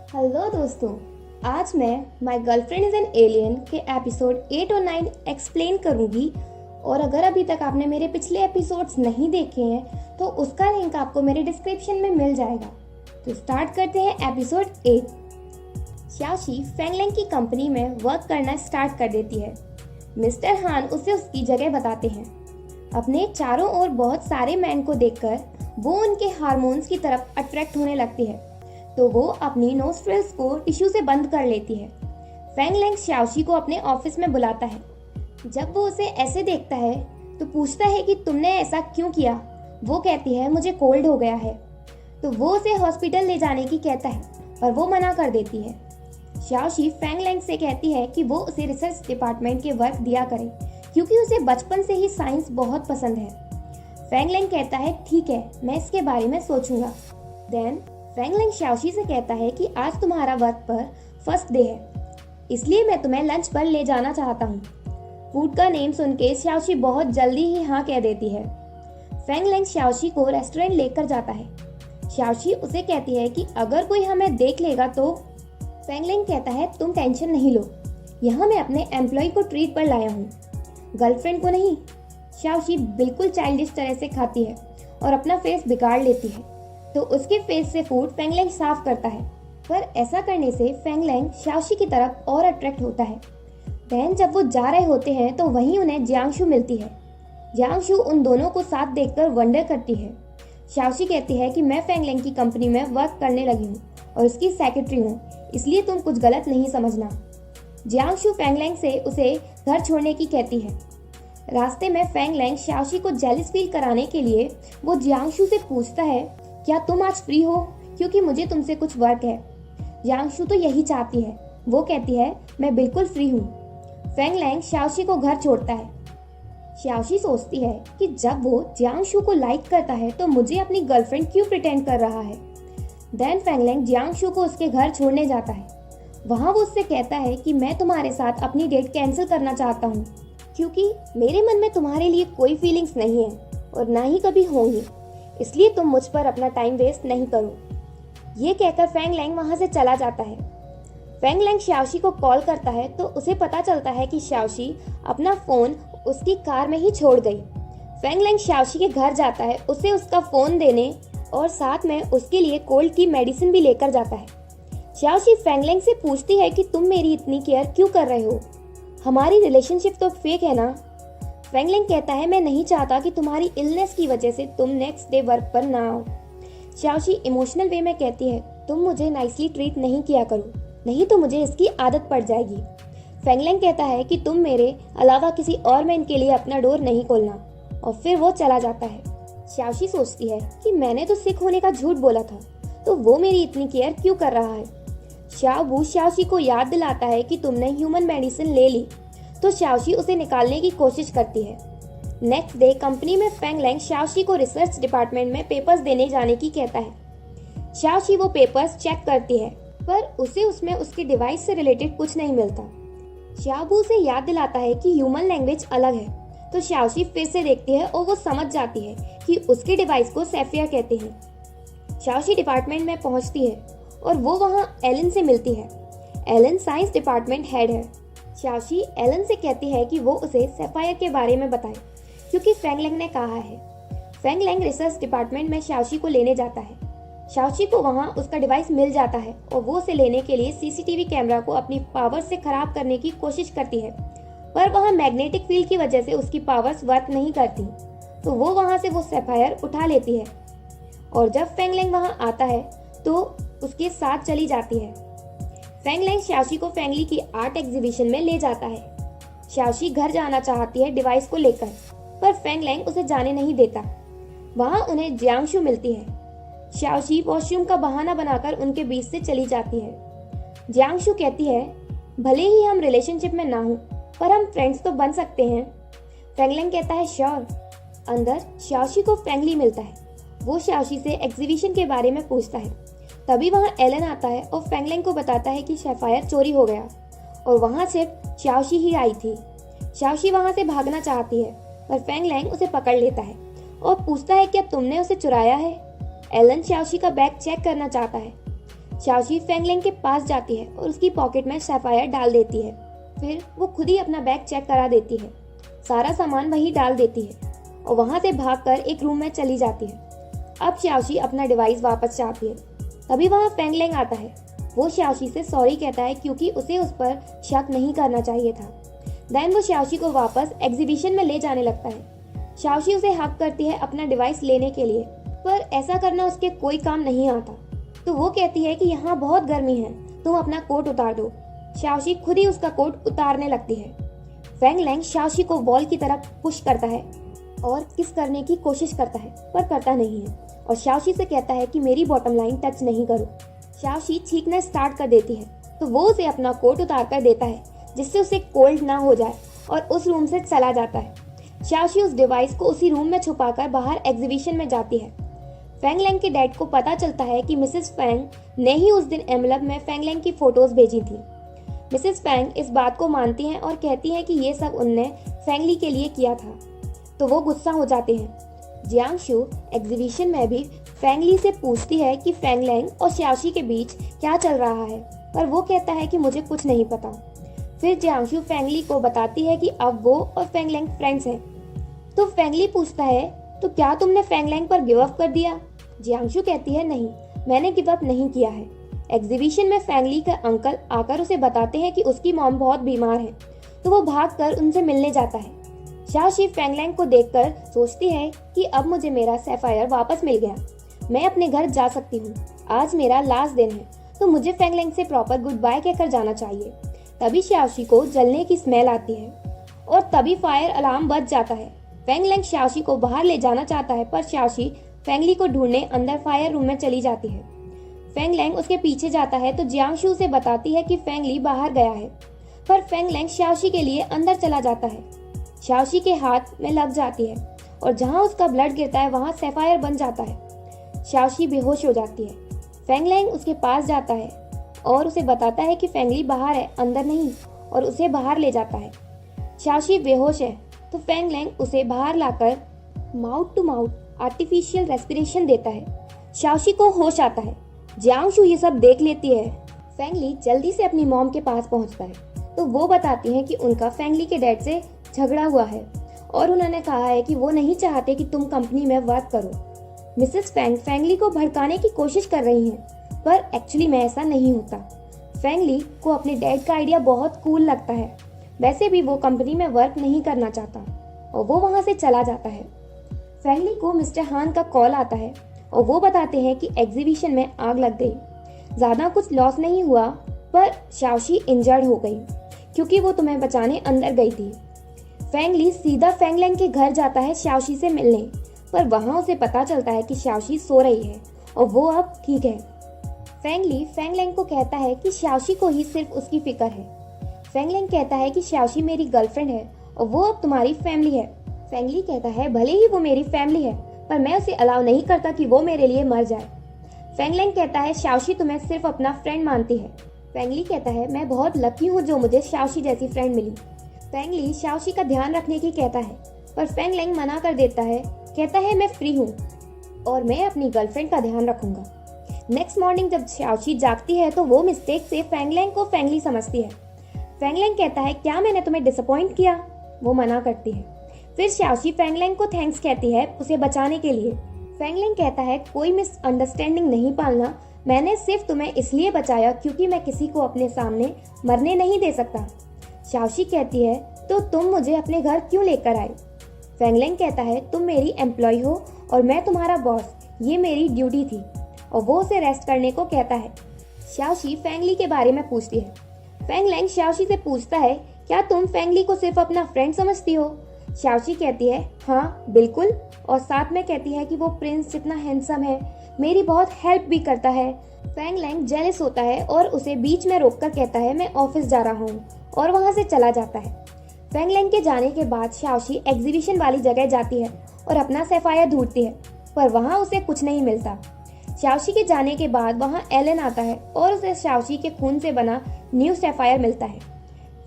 Hello दोस्तों, आज मैं my girlfriend is an alien के एपिसोड 8 और 9 एक्सप्लेन करूंगी। और अगर अभी तक आपने मेरे पिछले एपिसोड्स नहीं देखे हैं तो उसका लिंक आपको मेरे डिस्क्रिप्शन में मिल जाएगा। तो स्टार्ट करते हैं एपिसोड 8। शाओशी फैंगलेंग की कंपनी में वर्क करना स्टार्ट कर देती है। मिस्टर हान उसे उसकी जगह बताते हैं। अपने चारों ओर बहुत सारे मैन को देखकर वो उनके हार्मोन्स की तरफ अट्रैक्ट होने लगती है, तो वो अपनी नोस्ट्रिल्स को टिश्यू से बंद कर लेती है। फैंगलेंग शाओशी को अपने ऑफिस में बुलाता है। जब वो उसे ऐसे देखता है तो पूछता है कि तुमने ऐसा क्यों किया। वो कहती है मुझे कोल्ड हो गया है। तो वो उसे हॉस्पिटल ले जाने की कहता है, पर वो मना कर देती है। शाओशी फैंगलेंग से कहती है कि वो उसे रिसर्च डिपार्टमेंट के वर्क दिया करे, क्योंकि उसे बचपन से ही साइंस बहुत पसंद है। फैंगलेंग कहता है ठीक है, मैं इसके बारे में सोचूंगा। देन फैंगलेंग शाओशी से कहता है कि आज तुम्हारा वर्क पर फर्स्ट डे है, इसलिए मैं तुम्हें लंच पर ले जाना चाहता हूँ। फूड का नेम सुनके शाओशी बहुत जल्दी ही हाँ कह देती है। फैंगलेंग शाओशी को रेस्टोरेंट लेकर जाता है। शाओशी उसे कहती है कि अगर कोई हमें देख लेगा तो। फैंगलेंग कहता है तुम टेंशन नहीं लो, यहाँ मैं अपने एम्प्लॉय को ट्रीट पर लाया हूँ, गर्लफ्रेंड को नहीं। शाओशी बिल्कुल चाइल्डिश तरह से खाती है और अपना फेस बिगाड़ लेती है, तो उसके फेस से फूड फैंगलेंग साफ करता है। पर ऐसा करने से फैंगलेंग शाओशी की तरफ और अट्रैक्ट होता है। देन जब वो जा रहे होते हैं तो वहीं उन्हें जियांगशु मिलती है। जियांगशु उन दोनों को साथ देखकर वंडर करती है। शाओशी कहती है कि मैं फैंगलेंग की कंपनी में वर्क करने लगी हूँ और उसकी सेक्रेटरी हूँ, इसलिए तुम कुछ गलत नहीं समझना। जियांगशु फैंगलेंग से उसे घर छोड़ने की कहती है। रास्ते में फैंगलेंग शाओशी को जेलिस फील कराने के लिए वो जियांगशु से पूछता है क्या तुम आज फ्री हो, क्योंकि मुझे तुमसे कुछ वर्क है। जियांगशु तो यही चाहती है। वो कहती है मैं बिल्कुल फ्री हूँ। फैंगलेंग शाओशी को घर छोड़ता है। शाओशी सोचती है कि जब वो जियांगशु को लाइक करता है तो मुझे अपनी गर्लफ्रेंड क्यों प्रिटेंड कर रहा है। देन फैंगलेंग जियांगशु को उसके घर छोड़ने जाता है। वहाँ वो उससे कहता है कि मैं तुम्हारे साथ अपनी डेट कैंसिल करना चाहता हूँ, क्योंकि मेरे मन में तुम्हारे लिए कोई फीलिंग्स नहीं है और ना ही कभी होंगी, इसलिए तुम मुझ पर अपना टाइम वेस्ट नहीं करो। ये कहकर फैंगलेंग वहां से चला जाता है। फैंगलेंग शाओशी को कॉल करता है तो उसे पता चलता है कि शाओशी अपना फोन उसकी कार में ही छोड़ गई। फैंगलेंग शाओशी के घर जाता है, उसे उसका फोन देने और साथ में उसके लिए कोल्ड की मेडिसिन भी लेकर जाता है। शाओशी फैंगलेंग से पूछती है कि तुम मेरी इतनी केयर क्यों कर रहे हो, हमारी रिलेशनशिप तो फेक है ना। फैंगलेंग कहता है मैं नहीं चाहता कि तुम्हारी इलनेस की वजह से तुम नेक्स्ट डे वर्क पर ना आओ। शाओशी इमोशनल वे में कहती है तुम मुझे नाइसली ट्रीट नहीं किया करो, नहीं तो मुझे इसकी आदत पड़ जाएगी। फैंगलेंग कहता है कि तुम मेरे अलावा किसी और मैन के लिए अपना डोर नहीं खोलना, और फिर वो चला जाता है। शाओशी सोचती है कि मैंने तो सिक होने का झूठ बोला था, तो वो मेरी इतनी केयर क्यों कर रहा है। शाओबू शाओशी को याद दिलाता है कि तुमने ह्यूमन मेडिसिन ले ली, तो शाओशी उसे निकालने की कोशिश करती है। नेक्स्ट डे कंपनी में फैंगलेंग शाओशी को रिसर्च डिपार्टमेंट में पेपर्स देने जाने की कहता है। शाओशी वो पेपर्स चेक करती है, पर उसे उसमें उसके डिवाइस से रिलेटेड कुछ नहीं मिलता। शाओबू उसे याद दिलाता है कि ह्यूमन लैंग्वेज अलग है, तो शाओशी फिर से देखती है और वो समझ जाती है कि उसके डिवाइस को सेफिया कहते हैं। शाओशी डिपार्टमेंट में पहुंचती है और वो वहाँ एलन से मिलती है। एलन साइंस डिपार्टमेंट हेड है। शाओशी एलन से कहती है कि वो उसे सैफायर के बारे में बताए, क्योंकि फैंगलेंग ने कहा है। फैंगलेंग रिसर्च डिपार्टमेंट में शाओशी को लेने जाता है। शाओशी को वहाँ उसका डिवाइस मिल जाता है और वो उसे लेने के लिए सीसीटीवी कैमरा को अपनी पावर से खराब करने की कोशिश करती है, पर वहाँ मैग्नेटिक फील्ड की वजह से उसकी पावर्स वर्क नहीं करती, तो वो वहाँ से वो सैफायर उठा लेती है। और जब फैंगलेंग वहाँ आता है तो उसके साथ चली जाती है। फैंगलेंग शाओशी को फैंगली की आर्ट एग्जीबिशन में ले जाता है। शाओशी घर जाना चाहती है डिवाइस को लेकर, पर फैंगलेंग उसे जाने नहीं देता। वहां उन्हें जियांगशु मिलती है। शाओशी वॉशरूम का बहाना बनाकर उनके बीच से चली जाती है। जियांगशु कहती है भले ही हम रिलेशनशिप में ना हो, पर हम फ्रेंड्स तो बन सकते हैं। फैंगलेंग कहता है श्योर। अंदर शाओशी को फैंगली मिलता है। वो शाओशी से एग्जीबिशन के बारे में पूछता है। तभी वहाँ एलन आता है और फैंगलेंग को बताता है कि सैफायर चोरी हो गया और वहाँ सिर्फ शाओशी ही आई थी। शाओशी वहाँ से भागना चाहती है, पर फैंगलेंग उसे पकड़ लेता है और पूछता है क्या तुमने उसे चुराया है। एलन शाओशी का बैग चेक करना चाहता है। शाओशी फेंगलेंग के पास जाती है और उसकी पॉकेट में सैफायर डाल देती है। फिर वो खुद ही अपना बैग चेक करा देती है, सारा सामान वही डाल देती है और वहां से भागकर एक रूम में चली जाती है। अब शाओशी अपना डिवाइस वापस चाहती है, तभी वहां फेंगलेंग आता है। वो शाओशी से सॉरी कहता है क्योंकि उसे उस पर शक नहीं करना चाहिए था। देन वो शाओशी को वापस एग्जीबिशन में ले जाने लगता है। शाओशी उसे हक करती है अपना डिवाइस लेने के लिए, पर ऐसा करना उसके कोई काम नहीं आता। तो वो कहती है कि यहाँ बहुत गर्मी है, तुम अपना कोट उतार दो। शाओशी खुद ही उसका कोट उतारने लगती है। फेंगलेंग शाओशी को वॉल की तरफ पुश करता है और किस करने की कोशिश करता है, पर करता नहीं है और शाओशी से कहता है कि मेरी बॉटम लाइन टच नहीं करो। शाओशी छींकना स्टार्ट कर देती है, तो वो उसे अपना कोट उतार कर देता है जिससे उसे कोल्ड ना हो जाए और उस रूम से चला जाता है। शाओशी उस डिवाइस को उसी रूम में छुपाकर बाहर एग्जीबिशन में जाती है। फेंगलेंग के डैड को पता चलता है कि मिसेस फेंग ने ही उस दिन एनवेलप में फेंगलेंग की फोटोज भेजी थी। मिसेस फेंग इस बात को मानती हैं और कहती हैं कि ये सब उनने फेंगली के लिए किया था, तो वो गुस्सा हो जाते हैं। जियांगशु एग्जीबिशन में भी फेंगली से पूछती है कि फेंगलेंग और शाओशी के बीच क्या चल रहा है, पर वो कहता है कि मुझे कुछ नहीं पता। फिर जियांगशु फेंगली को बताती है कि अब वो और फेंगलेंग फ्रेंड्स हैं। तो फेंगली पूछता है, तो क्या तुमने फेंगलेंग पर गिव अप कर दिया? जियांगशु कहती है, नहीं, मैंने गिव अप नहीं किया है। एग्जीबिशन में फेंगली का अंकल आकर उसे बताते हैं कि उसकी मॉम बहुत बीमार है, तो वो भागकर उनसे मिलने जाता है। शाओशी फेंगलेंग को देखकर सोचती है कि अब मुझे मेरा सैफायर वापस मिल गया, मैं अपने घर जा सकती हूँ। आज मेरा लास्ट दिन है, तो मुझे फेंगलेंग से प्रॉपर गुड बाय कहकर जाना चाहिए। तभी शाओशी को जलने की स्मेल आती है और तभी फायर अलार्म बज जाता है। फेंगलेंग शाओशी को बाहर ले जाना चाहता है, पर शाओशी फेंगली को ढूंढने अंदर फायर रूम में चली जाती है। फेंगलेंग उसके पीछे जाता है तो जियांगशु उसे बताती है कि फेंगली बाहर गया है, पर फेंगलेंग शाओशी के लिए अंदर चला जाता है। शाओशी के हाथ में लग जाती है और जहां उसका ब्लड गिरता है वहां सैफायर बन जाता है। शाओशी बेहोश हो जाती है। फेंगलेंग उसके पास जाता है और उसे बताता है कि फेंगली बाहर है, अंदर नहीं, और उसे बाहर ले जाता है। शाओशी बेहोश है तो फेंगलेंग उसे बाहर लाकर mouth to mouth artificial respiration देता है। शाओशी को होश आता है। जियांगशु ये सब देख लेती है। फेंगली जल्दी से अपनी मॉम के पास पहुंचता है तो वो बताती है कि उनका फेंगली के डैड से झगड़ा हुआ है और उन्होंने कहा है कि वो नहीं चाहते कि तुम कंपनी में वर्क करो। मिसेस फेंग फेंगली को भड़काने की कोशिश कर रही हैं, पर एक्चुअली में ऐसा नहीं होता। फेंगली को अपने डैड का आइडिया बहुत कूल लगता है। वैसे भी वो कंपनी में वर्क नहीं करना चाहता और वो वहां से चला जाता है। फेंगली को मिस्टर हान का कॉल आता है और वो बताते हैं कि एग्जीबिशन में आग लग गई। ज्यादा कुछ लॉस नहीं हुआ, पर शाओशी इंजर्ड हो गई क्योंकि वो तुम्हें बचाने अंदर गई थी। फेंगली सीधा फेंगलेंग के घर जाता है शाओशी से मिलने, पर वहां उसे पता चलता है कि शाओशी सो रही है और वो अब ठीक है। फेंगली फेंगलेंग को कहता है कि शाओशी को ही सिर्फ उसकी फिक्र है। फेंगलेंग कहता है कि शाओशी मेरी गर्लफ्रेंड है और वो अब तुम्हारी फैमिली है। फेंगली कहता है, भले ही वो मेरी फैमिली है, पर मैं उसे अलाउ नहीं करता कि वो मेरे लिए मर जाए। फेंगलेंग कहता है, शाओशी तुम्हें सिर्फ अपना फ्रेंड मानती है। फेंगली कहता है, मैं बहुत लकी हूँ जो मुझे शाओशी जैसी फ्रेंड मिली। फेंगली शाओशी का ध्यान रखने की कहता है, पर फेंगलेंग मना कर देता है। कहता है, मैं फ्री हूँ और मैं अपनी गर्लफ्रेंड का ध्यान रखूंगा। नेक्स्ट मॉर्निंग जब शाओशी जागती है तो वो मिस्टेक से फेंगलेंग को फेंगली समझती है। फेंगलेंग कहता है, क्या मैंने तुम्हें डिसअपॉइंट किया? वो मना करती है। फिर शाओशी फेंगलेंग को थैंक्स कहती है उसे बचाने के लिए। फेंगलेंग कहता है, कोई मिसअंडरस्टैंडिंग नहीं पालना, मैंने सिर्फ तुम्हें इसलिए बचाया क्योंकि मैं किसी को अपने सामने मरने नहीं दे सकता। शाओशी कहती है, तो तुम मुझे अपने घर क्यों लेकर आए? फेंगलेंग कहता है, तुम मेरी एम्प्लॉय हो और मैं तुम्हारा बॉस, ये मेरी ड्यूटी थी, और वो उसे रेस्ट करने को कहता है। शाओशी फेंगली के बारे में पूछती है। फेंगलेंग शाओशी से पूछता है, क्या तुम फेंगली को सिर्फ अपना फ्रेंड समझती हो? शाओशी कहती है, हाँ बिल्कुल, और साथ में कहती है कि वो प्रिंस जितना हैंडसम है, मेरी बहुत हेल्प भी करता है। फेंगलेंग जेलस होता है और उसे बीच में रोककर कहता है, मैं ऑफिस जा रहा हूँ, और वहां से चला जाता है। फेंगलेंग के जाने के बाद शाओशी एग्जीबिशन वाली जगह जाती है और अपना सैफायर ढूंढती है, पर वहां उसे कुछ नहीं मिलता। शाओशी के जाने के बाद वहां एलन आता है और उसे शाओशी के खून से बना न्यू सैफायर मिलता है।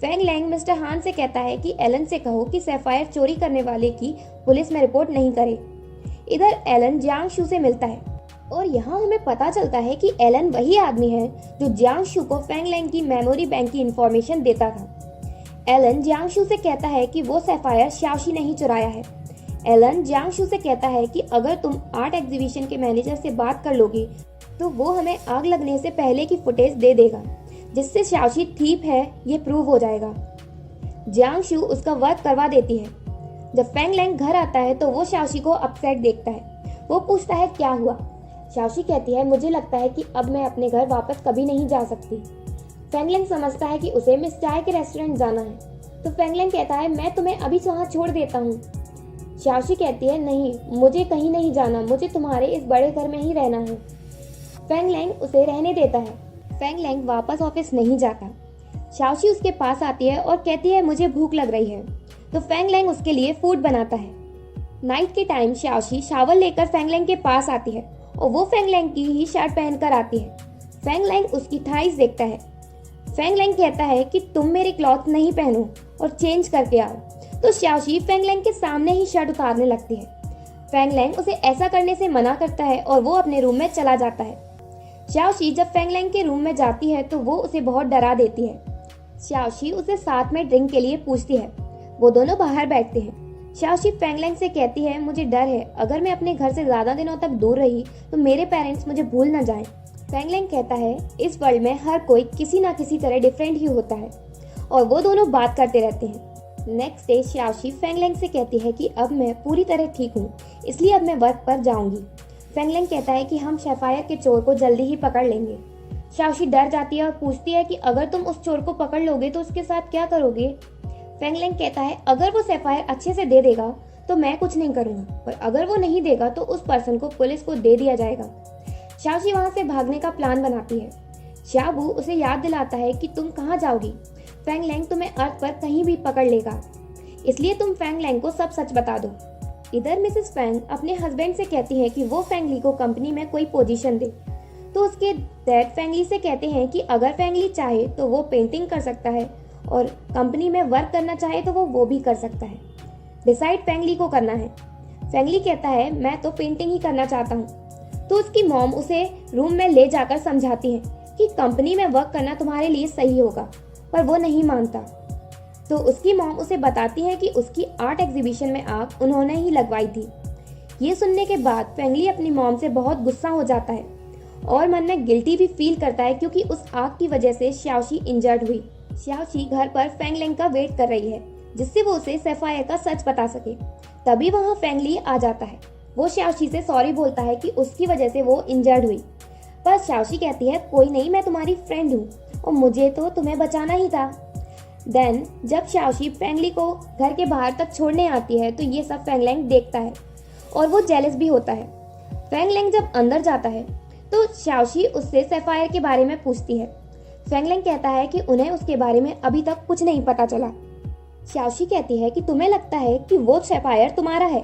फेंगलेंग मिस्टर हान से कहता है कि एलन से कहो कि सैफायर चोरी करने वाले की पुलिस में रिपोर्ट नहीं करे। इधर एलन जियांगशु से मिलता है। और यहाँ हमें पता चलता है कि एलन वही आदमी है जो जियांगशु को फेंग लैंग की मेमोरी बैंक की इंफॉर्मेशन देता था। एलन जियांगशु से कहता है कि वो सैफायर शाओशी ने ही चुराया है। एलन जियांगशु से कहता है कि अगर तुम आर्ट एग्जीबिशन के मैनेजर से बात कर लोगी तो वो हमें आग लगने से पहले की फुटेज दे देगा, जिससे शाओशी थीप है ये प्रूव हो जाएगा। जियांगशु उसका वर्क करवा देती है। जब फेंग लैंग घर आता है तो वो शाओशी को अपसेट देखता है। वो पूछता है क्या हुआ। शाओशी कहती है मुझे लगता है कि अब मैं अपने घर वापस कभी नहीं जा सकती। फेंग लैंग समझता है कि उसे मिस चाय के रेस्टोरेंट जाना है, तो फेंग लैंग कहता है मैं तुम्हें अभी वहाँ छोड़ देता हूँ। शाओशी कहती है नहीं, मुझे कहीं नहीं जाना, मुझे तुम्हारे इस बड़े घर में ही रहना है। फेंग लैंग उसे रहने देता है। फेंग लैंग वापस ऑफिस नहीं जाता। शाओशी उसके पास आती है और कहती है मुझे भूख लग रही है, तो फेंग लैंग उसके लिए फूड बनाता है। नाइट के टाइम शाओशी शावर लेकर फेंग लैंग के पास आती है और वो फेंग लैंग की ही शर्ट पहनकर आती है। फेंग लैंग उसकी थाइस देखता है। फेंग लैंग कहता है कि तुम मेरे क्लॉथ नहीं पहनो और चेंज करके आओ, तो शाओशी फेंग लैंग के सामने ही शर्ट उतारने लगती है। फेंग लैंग उसे ऐसा करने से मना करता है और वो अपने रूम में चला जाता है। शाओशी जब फेंग लैंग के रूम में जाती है तो वो उसे बहुत डरा देती है। शाओशी उसे साथ में ड्रिंक के लिए पूछती है। वो दोनों बाहर बैठते हैं। शाओशी फेंग लैंग से कहती है मुझे डर है, अगर मैं अपने घर से ज्यादा दिनों तक दूर रही तो मेरे पेरेंट्स मुझे भूल न जाएं। फेंग लैंग कहता है इस वर्ल्ड में हर कोई किसी न किसी तरह डिफरेंट ही होता है, और वो दोनों बात करते रहते हैं। नेक्स्ट डे शाओशी फेंग लैंग से कहती है कि अब मैं पूरी तरह ठीक हूँ, इसलिए अब मैं वर्क पर जाऊंगी। फेंग लैंग कहता है कि हम सैफायर के चोर को जल्दी ही पकड़ लेंगे। शाओशी डर जाती है और पूछती है कि अगर तुम उस चोर को पकड़ लोगे तो उसके साथ क्या करोगे। फेंग लैंग कहता है अगर वो सैफायर अच्छे से दे देगा तो मैं कुछ नहीं करूंगा, पर अगर वो नहीं देगा तो उस पर्सन को पुलिस को दे दिया जाएगा। शाओशी वहां से भागने का प्लान बनाती है। शाबू उसे याद दिलाता है कि तुम कहाँ जाओगी, फेंग लैंग तुम्हें अर्थ पर कहीं भी पकड़ लेगा, इसलिए तुम फेंग लैंग को सब सच बता दो। इधर मिसेस फेंग अपने हस्बैंड से कहती है कि वो फेंग ली को कंपनी में कोई पोजीशन दे, तो उसके डैड फेंग ली से कहते हैं कि अगर फेंग ली चाहे तो वो पेंटिंग कर सकता है और कंपनी में वर्क करना चाहे तो वो भी कर सकता है। डिसाइड फेंग ली को करना है। फेंग ली कहता है मैं तो पेंटिंग ही करना चाहता हूँ। तो उसकी मॉम उसे रूम में ले जाकर समझाती है कि कंपनी में वर्क करना तुम्हारे लिए सही होगा, पर वो नहीं मानता। तो उसकी मॉम उसे बताती है कि उसकी आर्ट एग्जीबिशन में आग उन्होंने ही लगवाई थी। ये सुनने के बाद फेंग ली अपनी मॉम से बहुत गुस्सा हो जाता है और मन में गिल्टी भी फील करता है क्योंकि उस आग की वजह से शाओशी इंजर्ड हुई। शाओशी घर पर फेंग लैंग का वेट कर रही है जिससे वो उसे सैफायर का सच बता सके। तभी वहाँ फेंग ली आ जाता है। वो शाओशी से सॉरी बोलता है कि उसकी वजह से वो इंजर्ड हुई, पर शाओशी कहती है कोई नहीं, मैं तुम्हारी फ्रेंड हूँ और मुझे तो तुम्हें बचाना ही था। देन जब शाओशी फेंग ली को घर के बाहर तक छोड़ने आती है तो ये सब फेंग लैंग देखता है और वो जेलस भी होता है। फेंग लैंग जब अंदर जाता है तो शाओशी उससे सैफायर के बारे में पूछती है। फेंग लैंग कहता है कि उन्हें उसके बारे में अभी तक कुछ नहीं पता चला। शाओशी कहती है कि तुम्हें लगता है कि वो सैफायर तुम्हारा है,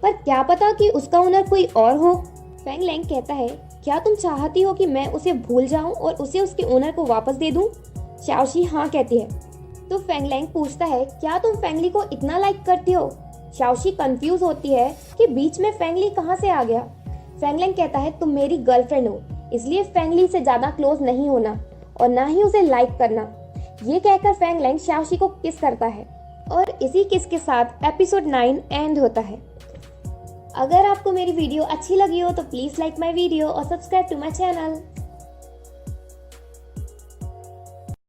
पर क्या पता कि उसका ओनर कोई और हो। फेंग लैंग कहता है क्या तुम चाहती हो कि मैं उसे भूल जाऊं और उसे उसके ओनर को वापस दे दूं? शाओशी हाँ कहती है। तो फेंग लैंग पूछता है क्या तुम फेंग ली को इतना लाइक करती हो? शाओशी कंफ्यूज होती है कि बीच में फेंग ली कहाँ से आ गया। फेंग लैंग कहता है तुम मेरी गर्लफ्रेंड हो, इसलिए फेंग ली से ज्यादा क्लोज नहीं होना और ना ही उसे लाइक करना। ये कहकर फेंग लैंग शाओशी को किस करता है और इसी किस के साथ एपिसोड 9 एंड होता है। अगर आपको मेरी वीडियो अच्छी लगी हो तो प्लीज लाइक माई वीडियो और सब्सक्राइब टू माई चैनल।